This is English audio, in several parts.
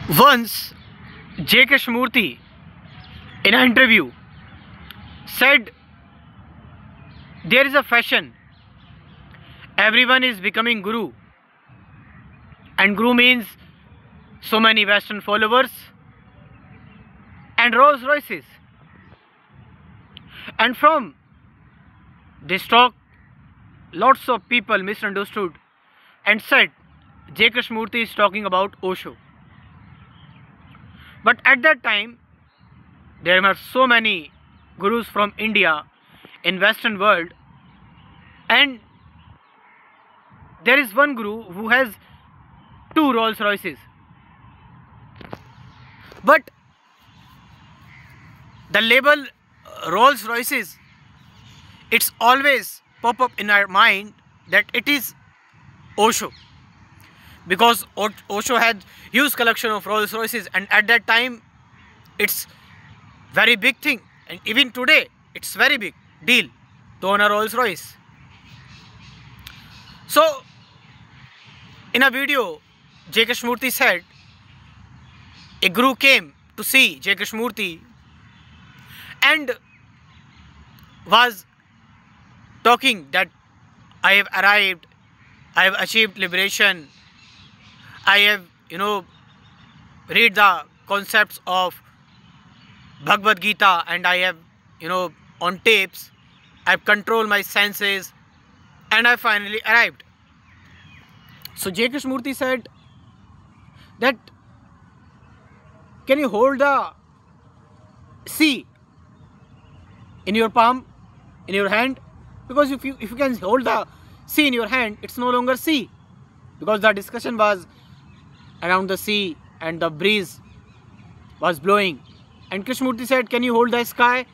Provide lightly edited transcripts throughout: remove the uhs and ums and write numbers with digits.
Once, J. Krishnamurti, in an interview, said there is a fashion. Everyone is becoming guru, and guru means so many Western followers and Rolls Royces. And from this talk, lots of people misunderstood and said J. Krishnamurti is talking about Osho. But at that time, there were so many gurus from India in Western world, and there is one guru who has 2 Rolls Royces. But the label Rolls Royces, it's always pop up in our mind that it is Osho, because Osho had huge collection of Rolls Royces, and at that time it's very big thing, and even today it's very big deal to own a Rolls Royce. So in a video, J. Krishnamurti said a guru came to see J. Krishnamurti and was talking that I have arrived, I have achieved liberation, I have read the concepts of Bhagavad Gita, and I have on tapes, I have controlled my senses, and I finally arrived. So J. Krishnamurti said that, can you hold the sea in your palm, in your hand? Because if you can hold the sea in your hand, it's no longer sea, because the discussion was around the sea and the breeze was blowing. And Krishnamurti said, can you hold the sky?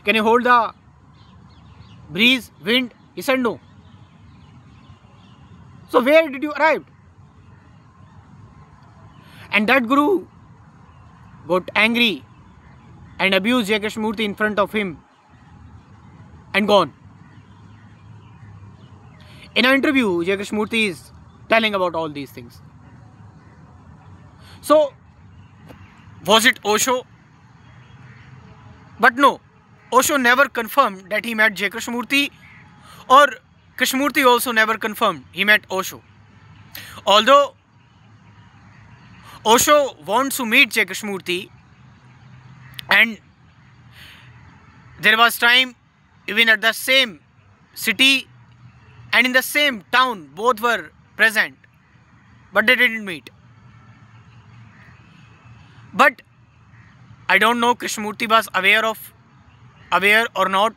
Can you hold the breeze, wind? He said no. So where did you arrive? And that guru got angry and abused J. Krishnamurti in front of him and gone. In an interview, J. Krishnamurti is telling about all these things. So, was it Osho? But no, Osho never confirmed that he met J. Krishnamurti, or Krishnamurti also never confirmed he met Osho. Although Osho wants to meet J. Krishnamurti, and there was time even at the same city and in the same town, both were present, but they didn't meet. But I don't know Krishnamurti was aware or not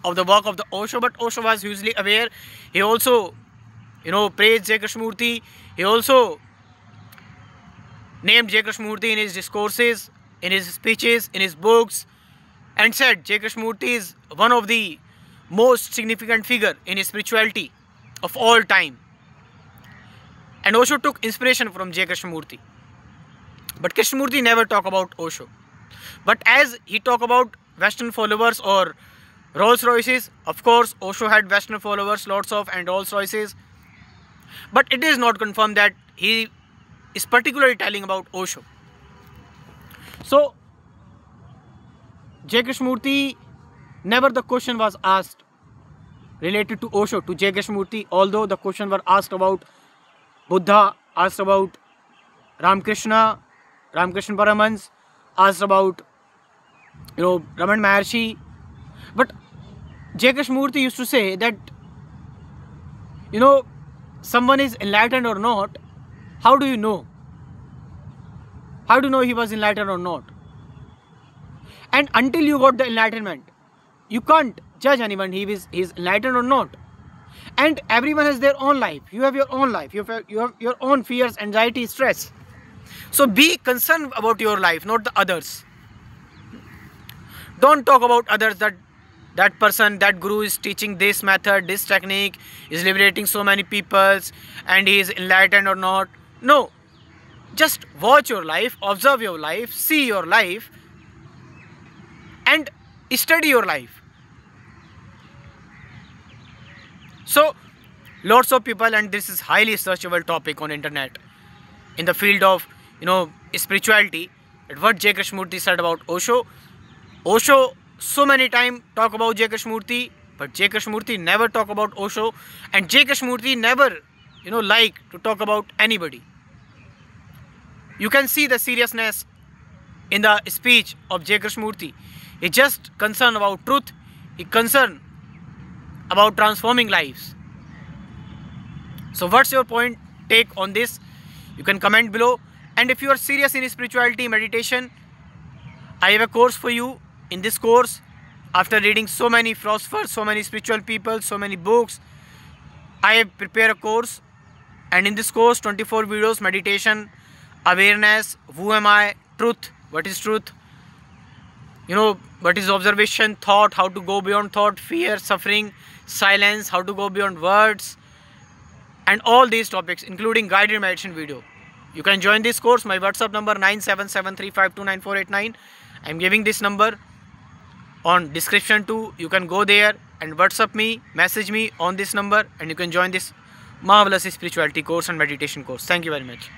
of the work of the Osho, but Osho was hugely aware. He also praised J. Krishnamurti. He also named J. Krishnamurti in his discourses, in his speeches, in his books, and said J. Krishnamurti is one of the most significant figure in his spirituality of all time. And Osho took inspiration from J. Krishnamurti. But Krishnamurti never talked about Osho. But as he talked about Western followers or Rolls Royces, of course Osho had Western followers, lots of, and Rolls Royces. But it is not confirmed that he is particularly telling about Osho. So J. Krishnamurti, never the question was asked related to Osho to J. Krishnamurti, although the question were asked about Buddha, asked about Ramakrishna Paramahans, asked about Raman Maharshi. But J. Krishnamurti used to say that someone is enlightened or not, how do you know? How do you know he was enlightened or not? And until you got the enlightenment, you can't judge anyone he is enlightened or not. And everyone has their own life. You have your own life. You have your own fears, anxiety, stress. So be concerned about your life, not the others. Don't talk about others, that person, that guru is teaching this method, this technique, is liberating so many people, and he is enlightened or not. No. Just watch your life, observe your life, see your life, and study your life. So lots of people, and this is highly searchable topic on internet in the field of spirituality, that what J. Krishnamurti said about Osho. Osho so many times talk about J. Krishnamurti, but J. Krishnamurti never talk about Osho, and J. Krishnamurti never like to talk about anybody. You can see the seriousness in the speech of J. Krishnamurti. He just concerned about truth. He concerned about transforming lives. So what's your take on this? You can comment below. And if you are serious in spirituality, meditation, I have a course for you. In this course, after reading so many philosophers, so many spiritual people, so many books, I have prepared a course. And in this course, 24 videos, meditation, awareness, who am I, truth, what is truth, what is observation, thought, how to go beyond thought, fear, suffering, silence, how to go beyond words, and all these topics, including guided meditation video. You can join this course. My WhatsApp number 9773529489. I am giving this number on description too. You can go there and WhatsApp me, message me on this number, and you can join this marvelous spirituality course and meditation course. Thank you very much.